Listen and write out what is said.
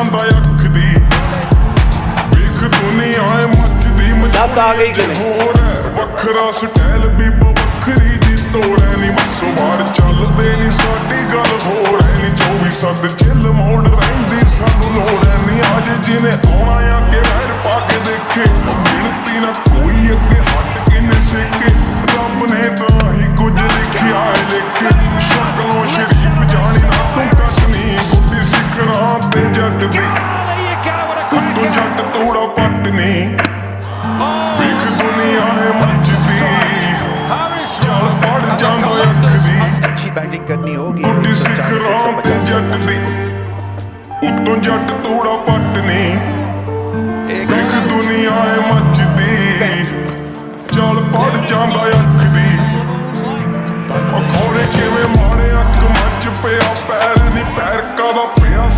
ਜਾਂਦਾ ਅੱਖ ਦੀ। ਵੇਖ ਦੁਨੀਆ ਏ ਮੱਚਦੀ ਮਚਾਉਣੀ ਹੋਰ ਹੈ। ਵੱਖਰਾ ਸਟਾਈਲ ਬੀਬਾ ਵੱਖਰੀ ਦੀ ਤੋੜ ਐ ਨੀ। ਬੱਸੋਂ ਬਾਹਰ ਚੱਲਦੇ ਨੀ ਸਾਡੀ ਗੱਲ ਹੋਰ ਐ ਨੀ। 24/7 ਚਿੱਲ ਮੋੜ ਰਹਿੰਦੀ ਸਾਨੂੰ ਲੋੜ ਐ ਨੀ। ਅੱਜ ਜਿਹਨੇ ਆਉਣਾ ਆ ਕੇ ਵੈਰ ਪਾ ਕੇ ਦੇਖੇ, ਮਿਹਨਤੀ ਨਾ ਕੋਈ ਅੱਗੇ ਹੱਟ ਕੇ ਨੀ ਸੇਕੇ। ਰੱਬ ਨੇ ਤਾਂ ਹੀ ਕੁਝ ਲਿਖਿਆ ਏ ਲਿਖੇ। ਸ਼ਕਲੋਂ ਸ਼ਰੀਫ ਜਾਣੀ ਨਾ ਤੂੰ ਕੱਟਣੀ। ਬੁੱਢੀ ਸਿਖਰਾਂ ਤੇ ਜੱਟ ਦੀ ਉੱਤੋਂ ਜੱਟ ਤੋੜਾ ਪੱਟ ਨੀ। ਵੇਖ ਦੁਨੀਆ ਹੈ ਮੱਚਦੀ ਚੱਲ ਪੜ ਜਾਂਦਾ ਅੱਖ ਦੀ। अच्छी बैटिंग करनी होगी ਬੁੱਢੀ ਸਿਖਰਾਂ ਤੇ ਜੱਟ ਦੀ ਉੱਤੋਂ ਜੱਟ ਤੋੜਾ ਪੱਟ ਨੀ। ਵੇਖ ਦੁਨੀਆ ਹੈ ਮੱਚਦੀ ਚੱਲ ਪੜ ਜਾਂਦਾ ਅੱਖ ਦੀ। ਅਖੌੜੇ ਕਿਵੇਂ ਮਾਰੇ ਅੱਖ ਮੱਚ ਪਿਆ ਪੈਰ ਨੀ ਪੈਰ ਕਾਦਾ ਪਿਆ।